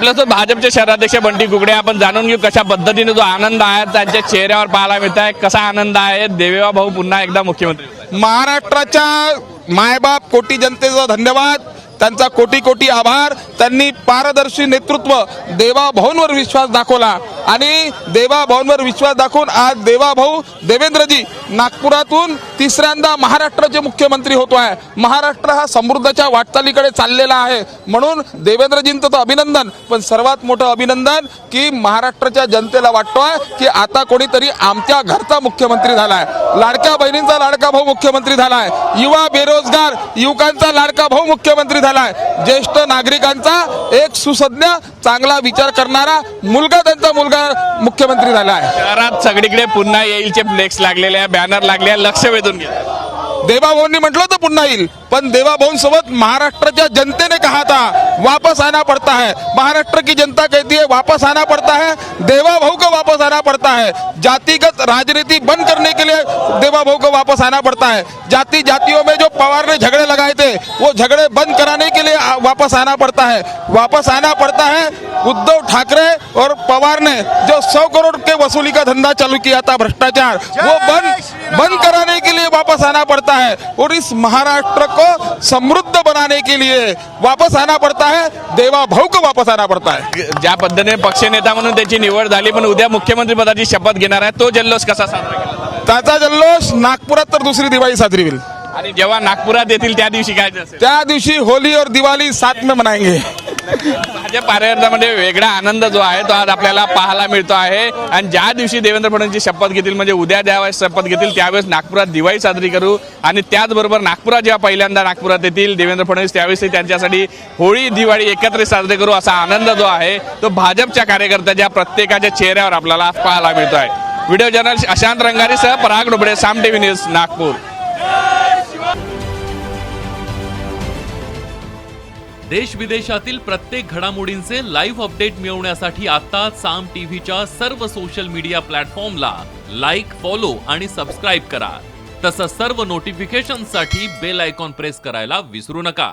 आपल्यासोबत भाजपचे शहराध्यक्ष बंटी कुकडे, आपण जाणून घेऊ कशा पद्धतीने जो आनंद आहे त्यांच्या चेहऱ्यावर पाहायला मिळत आहे. कसा आनंद आहे, देवेवा भाऊ पुन्हा एकदा मुख्यमंत्री होत आहेत. महाराष्ट्राच्या मायबाप कोटी जनतेचा धन्यवाद, त्यांचा कोटी कोटी आभार. त्यांनी पारदर्शी नेतृत्व देवा भाऊंवर विश्वास दाखवला आणि देवा भाऊंवर विश्वास दाखवून आज देवा भाऊ देवेंद्रजी नागपुरातून तिसऱ्यांदा महाराष्ट्राचे मुख्यमंत्री होतो आहे. महाराष्ट्र हा समृद्धीच्या वाटचालीकडे चाललेला आहे. म्हणून देवेंद्रजींचं तर अभिनंदन, पण सर्वात मोठं अभिनंदन की महाराष्ट्राच्या जनतेला वाटतोय की आता कोणीतरी आमच्या घरचा मुख्यमंत्री झालाय. लाडक्या बहिणींचा लाडका भाऊ मुख्यमंत्री झालाय. युवा बेरोजगार युवकांचा लाडका भाऊ मुख्यमंत्री झालाय. ज्येष्ठ नागरिकांचा एक सुसज्ञ चांगला विचार करणारा मुलगा त्यांचा मुलगा मुख्यमंत्री झाला आहे. शहरात सगळीकडे पुन्हा येईलचे फ्लेक्स लागलेले आहे, बॅनर लागले आहे, लक्ष वेधून घ्या. देवाभाऊंनी म्हटलं तर पुन्हा येईल, पण देवाभाऊंसोबत महाराष्ट्राच्या जनतेने कहा था वापस आना पड़ता है. महाराष्ट्र की जनता कहती है वापस आना पड़ता है, देवाभाऊ को वापस आना पड़ता है. जातिगत राजनीति बंद करने के लिए देवाभाऊ को वापस आना पड़ता है. जाति जातियों में जो पवार ने झगड़े लगाए थे वो झगड़े बंद कराने के लिए वापस आना पड़ता है. वापस आना पड़ता है. उद्धव ठाकरे और पवार ने जो 100 करोड़ के वसूली का धंधा चालू किया था, भ्रष्टाचार, वो बंद कराने के लिए वापस आना पड़ता है. और इस महाराष्ट्र को समृद्ध बनाने के लिए वापस आना पड़ता है. देवा भाऊ को वापस आना पड़ता है. ज्या पद्धतीने पक्षनेता म्हणून त्याची निवड झाली, पण उद्या मुख्यमंत्री पदाची शपथ घेणार आहे, तो जल्लोष कसा साजरा केला? त्याचा जल्लोष नागपुरात तर दुसरी दिवाळी साजरी होईल. आणि जेव्हा नागपुरात येतील त्या दिवशी काय असेल? त्या दिवशी होली और दिवाळी साथ में मनाएंगे. भाजप कार्यकर्त्यामध्ये वेगळा आनंद जो आहे तो आज आपल्याला पाहायला मिळतो आहे. आणि ज्या दिवशी देवेंद्र फडणवीस शपथ घेतील, म्हणजे उद्या ज्यावेळेस शपथ घेतील त्यावेळेस नागपुरात दिवाळी साजरी करू. आणि त्याचबरोबर नागपुरात जेव्हा पहिल्यांदा नागपुरात येतील देवेंद्र फडणवीस, त्यावेळेस त्यांच्यासाठी होळी दिवाळी एकत्रित साजरी करू. असा आनंद जो आहे तो भाजपच्या कार्यकर्त्याच्या प्रत्येकाच्या चेहऱ्यावर आपल्याला पाहायला मिळतो आहे. व्हिडिओ जर्नलिस्ट अशांत रंगारीसह पराग डोबळे, साम टीव्ही न्यूज, नागपूर. देश विदेशातील प्रत्येक घडामोडींचे लाईव्ह अपडेट मिळवण्यासाठी आता साम टीव्हीच्या सर्व सोशल मीडिया प्लॅटफॉर्मला लाईक, फॉलो आणि सबस्क्राईब करा. तसंच सर्व नोटिफिकेशनसाठी बेल आयकॉन प्रेस करायला विसरू नका.